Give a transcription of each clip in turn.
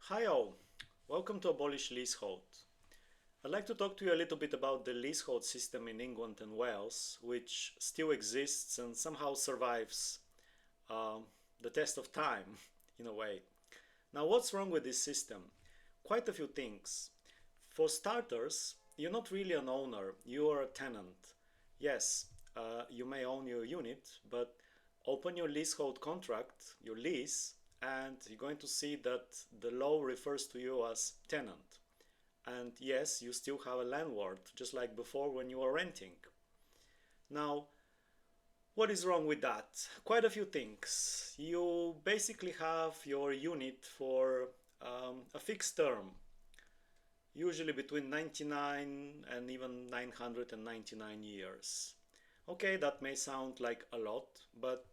Hi all, welcome to Abolish Leasehold. I'd like to talk to you a little bit about the leasehold system in England and Wales, which still exists and somehow survives um, the test of time, in a way. Now, what's wrong with this system? Quite a few things. For starters, you're not really an owner, you are a tenant. Yes, you may own your unit, but open your leasehold contract, your lease, and you're going to see that the law refers to you as tenant. And yes, you still have a landlord, just like before when you were renting. Now, what is wrong with that? Quite a few things. You basically have your unit for a fixed term, usually between 99 and even 999 years. Okay, that may sound like a lot, but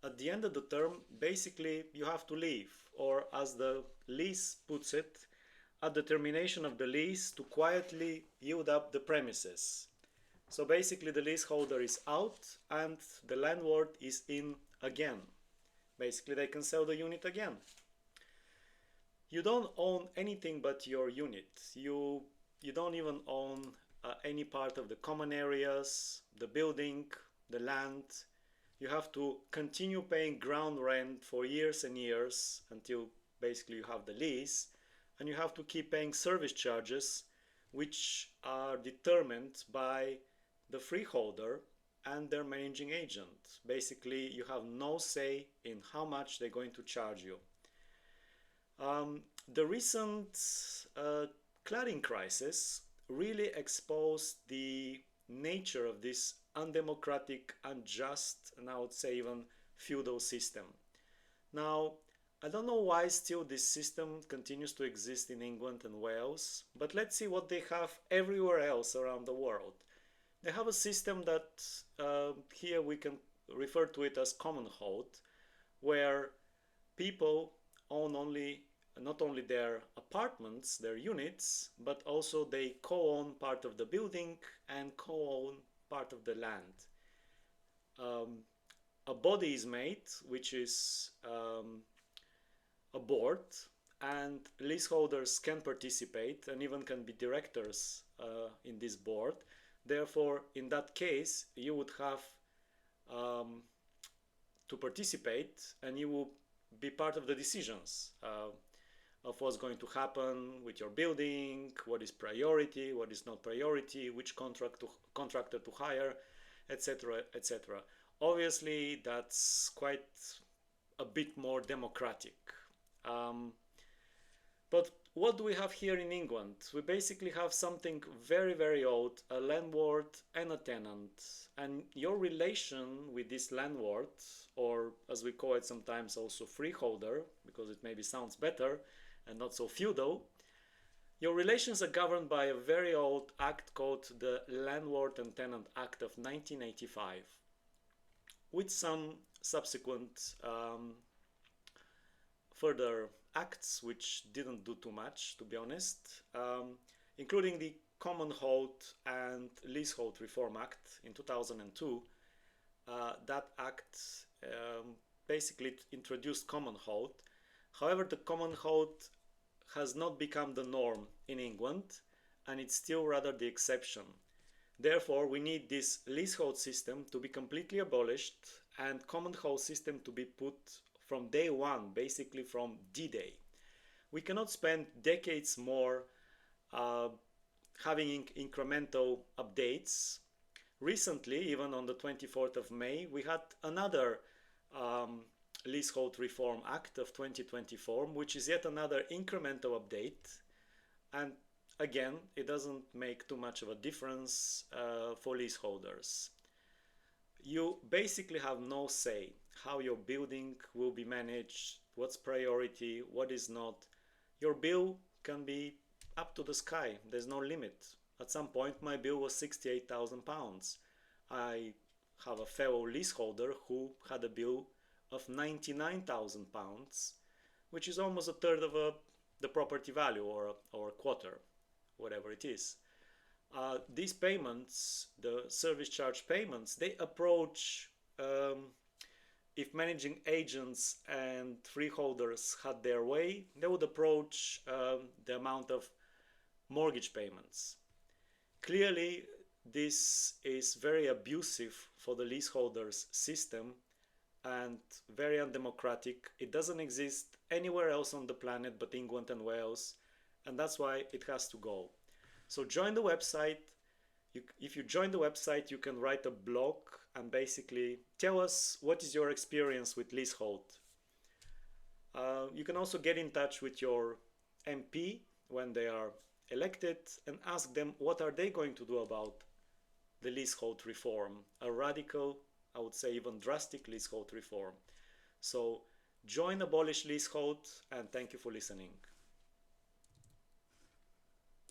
at the end of the term, basically you have to leave, or as the lease puts it, at the termination of the lease to quietly yield up the premises. So basically the leaseholder is out and the landlord is in again. Basically they can sell the unit again. You don't own anything but your unit. You don't even own any part of the common areas, the building, the land. You have to continue paying ground rent for years and years until basically you have the lease, and you have to keep paying service charges, which are determined by the freeholder and their managing agent. Basically, you have no say in how much they're going to charge you. The recent cladding crisis really exposed the nature of this undemocratic, unjust, and I would say even feudal system. Now, I don't know why still this system continues to exist in England and Wales, but let's see what they have everywhere else around the world. They have a system that here we can refer to it as Commonhold, where people own only not only their apartments, their units, but also they co-own part of the building and co-own part of the land. Um, a body is made, which is a board, and leaseholders can participate and even can be directors in this board. Therefore, in that case, you would have to participate and you will be part of the decisions of what's going to happen with your building, what is priority, what is not priority, which contractor to hire, etc., etc. Obviously, that's quite a bit more democratic. Um, but what do we have here in England? We basically have something very, very old, a landlord and a tenant. And your relation with this landlord, or as we call it sometimes also freeholder, because it maybe sounds better and not so feudal, your relations are governed by a very old act called the Landlord and Tenant Act of 1985, with some subsequent further acts which didn't do too much, to be honest, including the Commonhold and Leasehold Reform Act in 2002. That act basically introduced Commonhold. However, the Commonhold has not become the norm in England, and it's still rather the exception. Therefore, we need this leasehold system to be completely abolished and Commonhold system to be put from day one, basically from D-Day. We cannot spend decades more uh, having incremental updates. Recently, even on the 24th of May, we had another um, Leasehold Reform Act of 2024, which is yet another incremental update. And again, it doesn't make too much of a difference for leaseholders. You basically have no say how your building will be managed, what's priority, what is not. Your bill can be up to the sky, there's no limit. At some point, my bill was £68,000. I have a fellow leaseholder who had a bill of £99,000, which is almost a third of the property value, or a quarter, whatever it is. These payments, the service charge payments, they approach if managing agents and freeholders had their way, they would approach the amount of mortgage payments. Clearly, this is very abusive for the leaseholders system and very undemocratic. It doesn't exist anywhere else on the planet but England and Wales, and that's why it has to go. So join the website. If you join the website, you can write a blog and basically tell us what is your experience with leasehold. You can also get in touch with your MP when they are elected and ask them what are they going to do about the leasehold reform, a radical, I would say even drastic leasehold reform. So join Abolish Leasehold, and thank you for listening.